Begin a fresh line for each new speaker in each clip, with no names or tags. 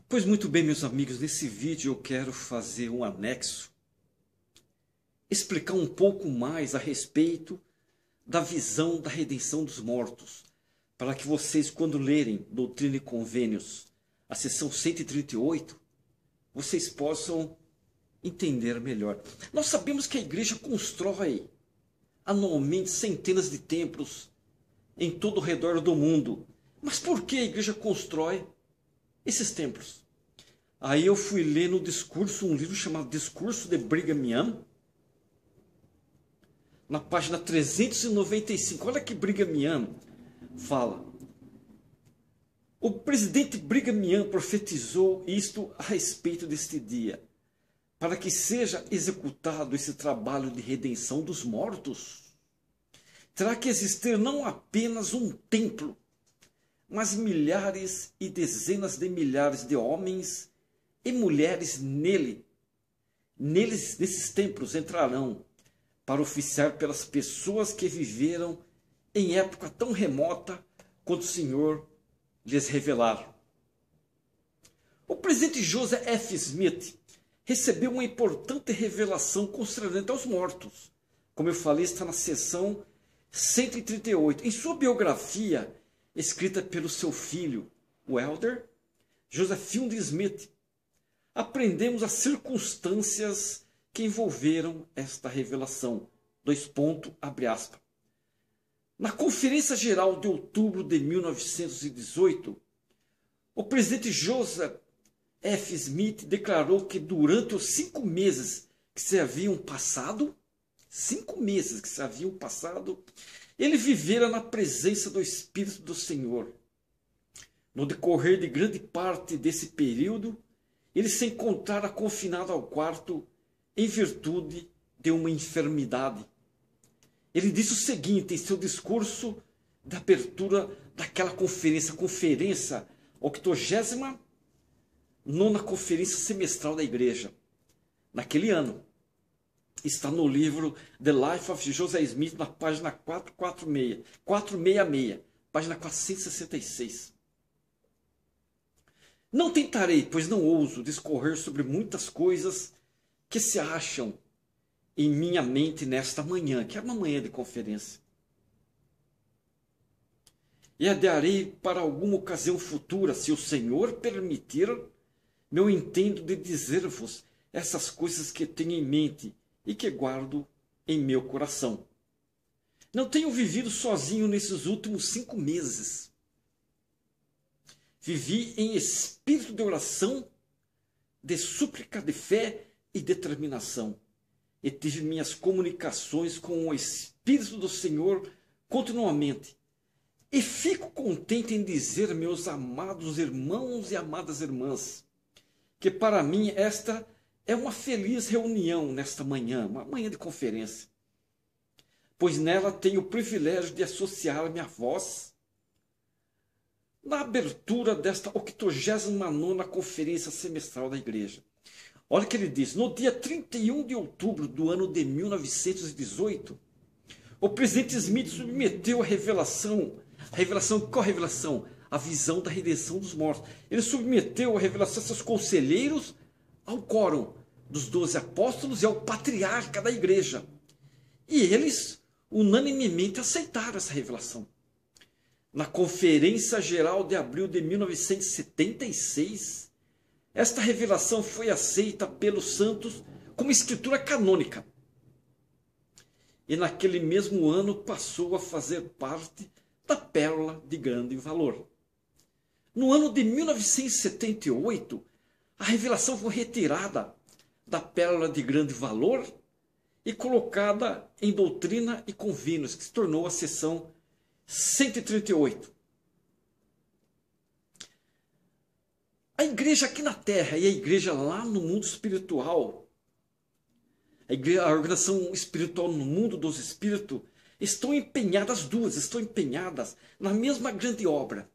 Pois muito bem, meus amigos, nesse vídeo eu quero fazer um anexo, explicar um pouco mais a respeito da visão da redenção dos mortos, para que vocês, quando lerem Doutrina e Convênios, a seção 138, vocês possam entender melhor. Nós sabemos que a igreja constrói anualmente centenas de templos em todo o redor do mundo. Mas por que a igreja constrói esses templos? Aí eu fui ler no discurso, um livro chamado Discurso de Brigham Young, na página 395. Olha que Brigham Young fala. O presidente Brigham Young profetizou isto a respeito deste dia, para que seja executado esse trabalho de redenção dos mortos. Terá que existir não apenas um templo, mas milhares e dezenas de milhares de homens e mulheres nesses templos entrarão para oficiar pelas pessoas que viveram em época tão remota quando o Senhor lhes revelar. O presidente Joseph F. Smith recebeu uma importante revelação concernente aos mortos. Como eu falei, está na seção 138. Em sua biografia, escrita pelo seu filho, o elder Joseph Fielding Smith, aprendemos as circunstâncias que envolveram esta revelação. Abre aspas. Na Conferência Geral de outubro de 1918, o presidente Joseph F. Smith declarou que durante os 5 meses que se haviam passado, ele vivera na presença do Espírito do Senhor. No decorrer de grande parte desse período, ele se encontrara confinado ao quarto em virtude de uma enfermidade. Ele disse o seguinte em seu discurso de abertura daquela conferência 89ª Conferência Semestral da Igreja, naquele ano. Está no livro The Life of Joseph Smith, na página 466, página 466. Não tentarei, pois não ouso, discorrer sobre muitas coisas que se acham em minha mente nesta manhã, que é uma manhã de conferência. E adiarei para alguma ocasião futura, se o Senhor permitir, meu intento de dizer-vos essas coisas que tenho em mente e que guardo em meu coração. Não tenho vivido sozinho nesses últimos 5 meses. Vivi em espírito de oração, de súplica, de fé e determinação. E tive minhas comunicações com o Espírito do Senhor continuamente. E fico contente em dizer, meus amados irmãos e amadas irmãs, que para mim esta é uma feliz reunião nesta manhã, uma manhã de conferência, pois nela tenho o privilégio de associar-me à voz na abertura desta 89ª Conferência Semestral da Igreja. Olha o que ele diz. No dia 31 de outubro do ano de 1918, o presidente Smith submeteu a revelação. Qual a revelação? A visão da redenção dos mortos. Ele submeteu a revelação a seus conselheiros, ao quórum dos 12 apóstolos e ao patriarca da igreja. E eles unanimemente aceitaram essa revelação. Na Conferência Geral de abril de 1976, esta revelação foi aceita pelos santos como escritura canônica. E naquele mesmo ano passou a fazer parte da pérola de grande valor. No ano de 1978, a revelação foi retirada da pérola de grande valor e colocada em Doutrina e Convênios, que se tornou a seção 138. A igreja aqui na terra e a igreja lá no mundo espiritual, a organização espiritual no mundo dos espíritos, estão empenhadas, as duas estão empenhadas na mesma grande obra.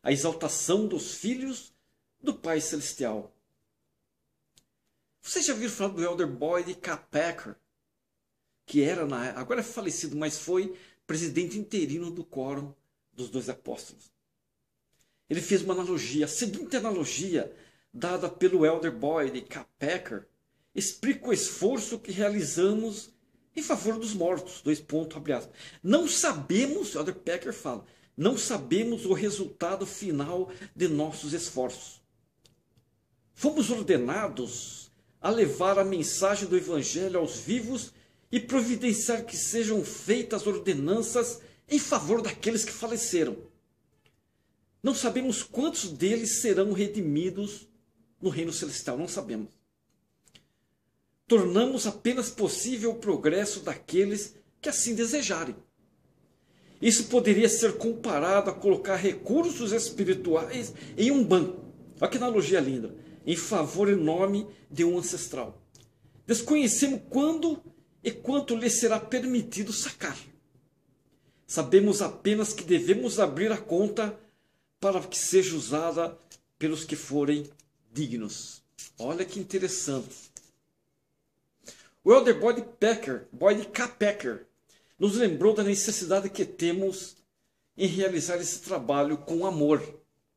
A exaltação dos filhos do Pai Celestial. Vocês já viram falar do Elder Boyd K. Packer, que era, agora é falecido, mas foi presidente interino do Quórum dos 12 Apóstolos. ele fez uma analogia. A seguinte analogia, dada pelo Elder Boyd K. Packer, explica o esforço que realizamos em favor dos mortos. Abre aspas. Não sabemos, Elder Packer fala, não sabemos o resultado final de nossos esforços. Fomos ordenados a levar a mensagem do Evangelho aos vivos e providenciar que sejam feitas ordenanças em favor daqueles que faleceram. Não sabemos quantos deles serão redimidos no reino celestial, não sabemos. Tornamos apenas possível o progresso daqueles que assim desejarem. Isso poderia ser comparado a colocar recursos espirituais em um banco. Olha que analogia linda. Em favor e nome de um ancestral. Desconhecemos quando e quanto lhe será permitido sacar. Sabemos apenas que devemos abrir a conta para que seja usada pelos que forem dignos. Olha que interessante. O Elder Boyd K. Packer, nos lembrou da necessidade que temos em realizar esse trabalho com amor.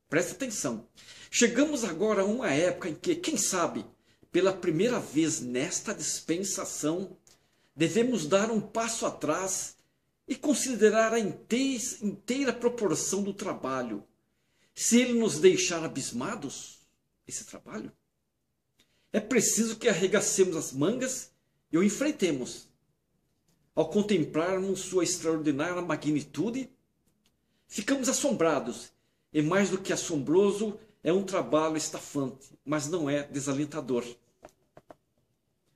Presta atenção. Chegamos agora a uma época em que, quem sabe, pela primeira vez nesta dispensação, devemos dar um passo atrás e considerar a inteira proporção do trabalho. Se ele nos deixar abismados, esse trabalho, é preciso que arregacemos as mangas e o enfrentemos. Ao contemplarmos sua extraordinária magnitude, ficamos assombrados. E mais do que assombroso, é um trabalho estafante, mas não é desalentador.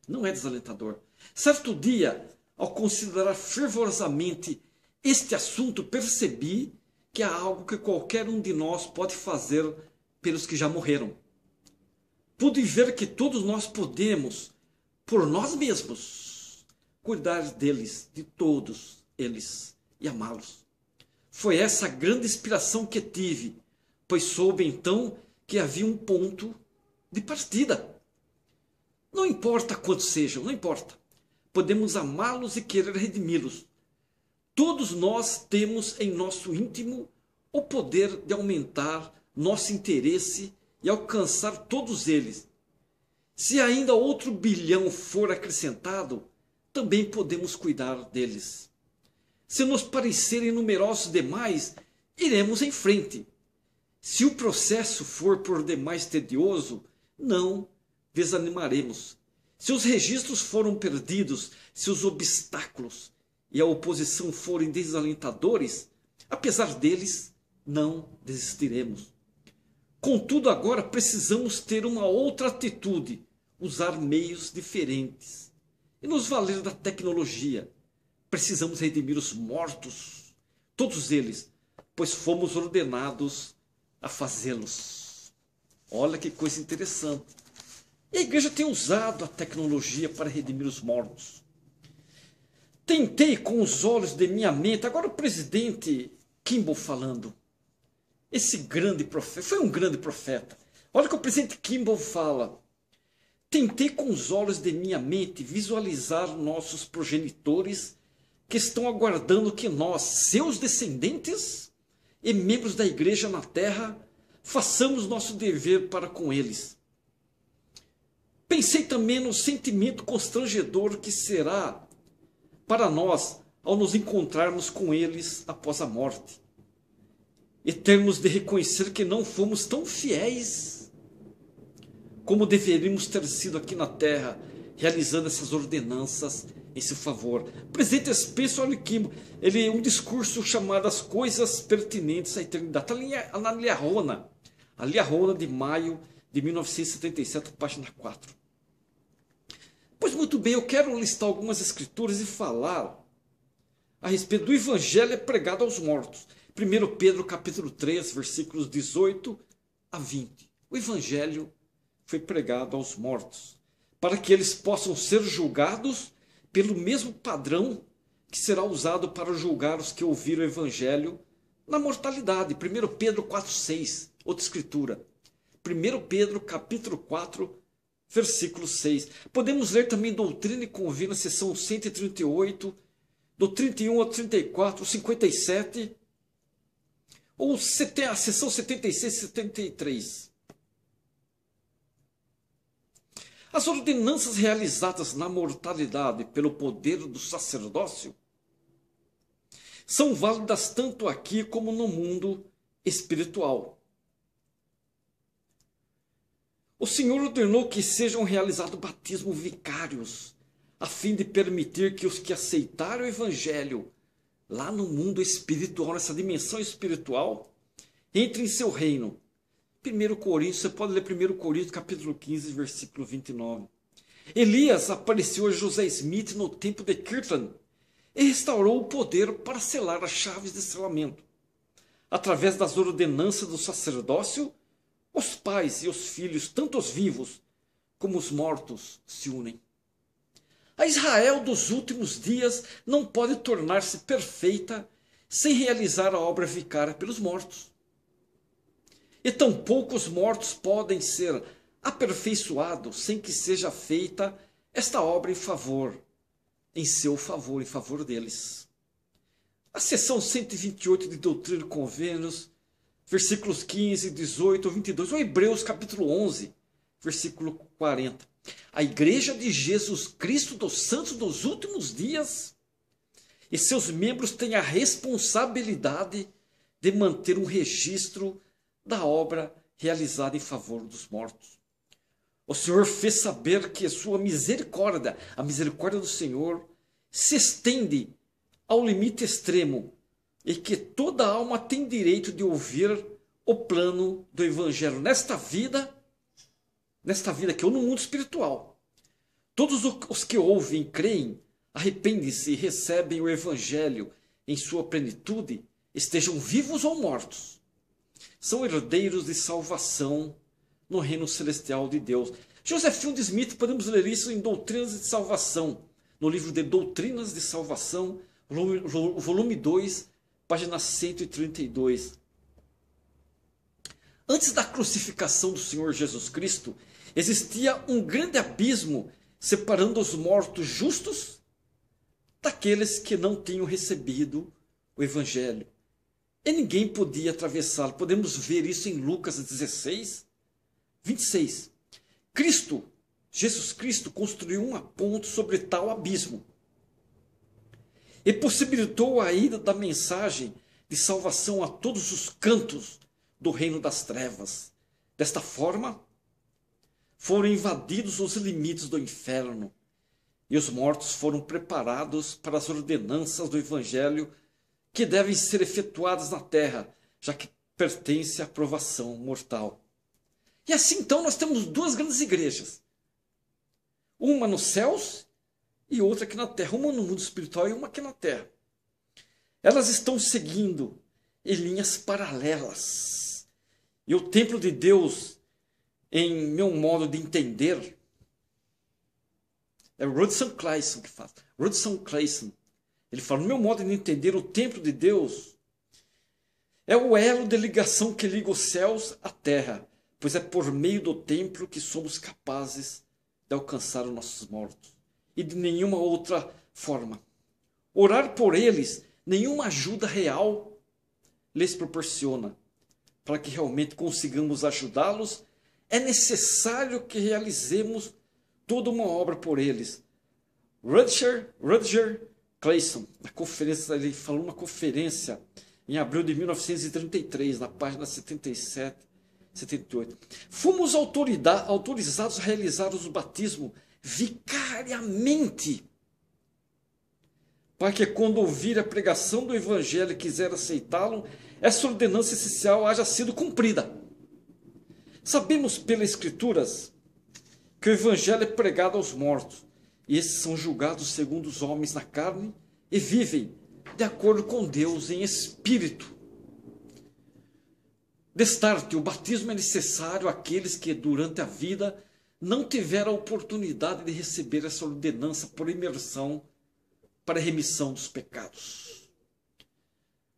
Não é desalentador. Certo dia, ao considerar fervorosamente este assunto, percebi que há algo que qualquer um de nós pode fazer pelos que já morreram. Pude ver que todos nós podemos, por nós mesmos, cuidar deles, de todos eles, e amá-los. Foi essa a grande inspiração que tive, pois soube então que havia um ponto de partida. Não importa quantos sejam, não importa. Podemos amá-los e querer redimi-los. Todos nós temos em nosso íntimo o poder de aumentar nosso interesse e alcançar todos eles. Se ainda outro bilhão for acrescentado, também podemos cuidar deles. Se nos parecerem numerosos demais, iremos em frente. Se o processo for por demais tedioso, não desanimaremos. Se os registros foram perdidos, se os obstáculos e a oposição forem desalentadores, apesar deles, não desistiremos. Contudo, agora precisamos ter uma outra atitude, usar meios diferentes e nos valer da tecnologia. Precisamos redimir os mortos, todos eles, pois fomos ordenados a fazê-los. Olha que coisa interessante. E a igreja tem usado a tecnologia para redimir os mortos. Tentei com os olhos de minha mente, agora o presidente Kimball falando, esse grande profeta, foi um grande profeta. Olha o que o presidente Kimball fala. Tentei com os olhos de minha mente visualizar nossos progenitores que estão aguardando que nós, seus descendentes e membros da igreja na terra, façamos nosso dever para com eles. Pensei também no sentimento constrangedor que será para nós ao nos encontrarmos com eles após a morte e termos de reconhecer que não fomos tão fiéis como deveríamos ter sido aqui na terra, realizando essas ordenanças em seu favor. O presidente Spencer Kimball, ele um discurso chamado As Coisas Pertinentes à Eternidade. Está na Liahona de maio de 1977, página 4. Pois muito bem, eu quero listar algumas escrituras e falar a respeito do evangelho pregado aos mortos. 1 Pedro capítulo 3, versículos 18 a 20. O evangelho foi pregado aos mortos, para que eles possam ser julgados pelo mesmo padrão que será usado para julgar os que ouviram o evangelho na mortalidade. 1 Pedro 4,6, outra escritura. 1 Pedro capítulo 4, versículo 6. Podemos ler também Doutrina e Convênio, seção 138, do 31 ao 34, 57, ou a seção 76 e 73. As ordenanças realizadas na mortalidade pelo poder do sacerdócio são válidas tanto aqui como no mundo espiritual. O Senhor ordenou que sejam realizados batismos vicários, a fim de permitir que os que aceitaram o Evangelho lá no mundo espiritual, nessa dimensão espiritual, entrem em seu reino. 1 Coríntios, você pode ler 1 Coríntios capítulo 15, versículo 29. Elias apareceu a José Smith no templo de Kirtland e restaurou o poder para selar as chaves de selamento. Através das ordenanças do sacerdócio, os pais e os filhos, tanto os vivos como os mortos, se unem. A Israel dos últimos dias não pode tornar-se perfeita sem realizar a obra vicária pelos mortos. E tampouco os mortos podem ser aperfeiçoados sem que seja feita esta obra em seu favor, em favor deles. A seção 128 de Doutrina e Convênios, versículos 15, 18, 22, ou Hebreus capítulo 11, versículo 40. A Igreja de Jesus Cristo dos Santos dos últimos dias e seus membros têm a responsabilidade de manter um registro da obra realizada em favor dos mortos. O Senhor fez saber que a sua misericórdia, a misericórdia do Senhor, se estende ao limite extremo e que toda alma tem direito de ouvir o plano do Evangelho nesta vida aqui, ou no mundo espiritual. Todos os que ouvem e creem, arrependem-se e recebem o Evangelho em sua plenitude, estejam vivos ou mortos, são herdeiros de salvação no reino celestial de Deus. Joseph Fielding Smith, podemos ler isso em Doutrinas de Salvação, no livro de Doutrinas de Salvação, volume 2, página 132. Antes da crucificação do Senhor Jesus Cristo, existia um grande abismo separando os mortos justos daqueles que não tinham recebido o Evangelho. E ninguém podia atravessá-lo. Podemos ver isso em Lucas 16, 26. Jesus Cristo construiu uma ponte sobre tal abismo e possibilitou a ida da mensagem de salvação a todos os cantos do reino das trevas. Desta forma, foram invadidos os limites do inferno e os mortos foram preparados para as ordenanças do Evangelho que devem ser efetuadas na terra, já que pertence à provação mortal. E assim então nós temos duas grandes igrejas. Uma nos céus e outra aqui na terra. Uma no mundo espiritual e uma aqui na terra. Elas estão seguindo em linhas paralelas. E o templo de Deus, em meu modo de entender, é Rudson Clayson que fala. Rudson Clayson. Ele fala, no meu modo de entender, o templo de Deus é o elo de ligação que liga os céus à terra, pois é por meio do templo que somos capazes de alcançar os nossos mortos. E de nenhuma outra forma. Orar por eles, nenhuma ajuda real lhes proporciona. Para que realmente consigamos ajudá-los, é necessário que realizemos toda uma obra por eles. Rutger Clayson, na conferência, ele falou uma conferência em abril de 1933, na página 77, 78. Fomos autorizados a realizar os batismos vicariamente, para que quando ouvir a pregação do Evangelho e quiser aceitá-lo, essa ordenança essencial haja sido cumprida. Sabemos pelas Escrituras que o Evangelho é pregado aos mortos, e esses são julgados segundo os homens na carne e vivem de acordo com Deus em espírito. Destarte, o batismo é necessário àqueles que durante a vida não tiveram a oportunidade de receber essa ordenança por imersão para a remissão dos pecados.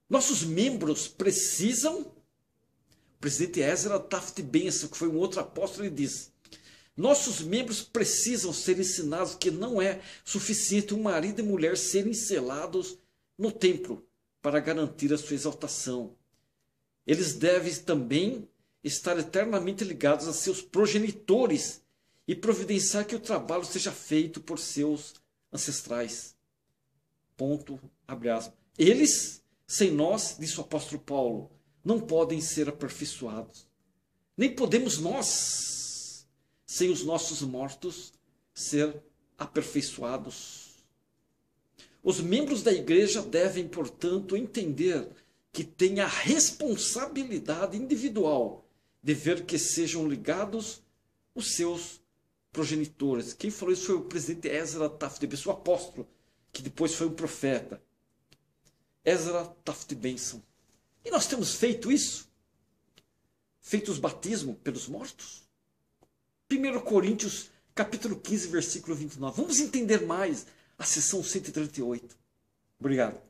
Nossos membros precisam, o presidente Ezra Taft Benson, que foi um outro apóstolo, ele diz, nossos membros precisam ser ensinados que não é suficiente um marido e mulher serem selados no templo para garantir a sua exaltação. eles devem também estar eternamente ligados a seus progenitores e providenciar que o trabalho seja feito por seus ancestrais. Ponto, abre aspas. Eles, sem nós, disse o apóstolo Paulo, não podem ser aperfeiçoados. Nem podemos nós, sem os nossos mortos, ser aperfeiçoados. Os membros da igreja devem, portanto, entender que têm a responsabilidade individual de ver que sejam ligados os seus progenitores. Quem falou isso foi o presidente Ezra Taft Benson, o apóstolo, que depois foi um profeta. Ezra Taft Benson. E nós temos feito isso? Feito os batismos pelos mortos? 1 Coríntios, capítulo 15, versículo 29. Vamos entender mais a seção 138. Obrigado.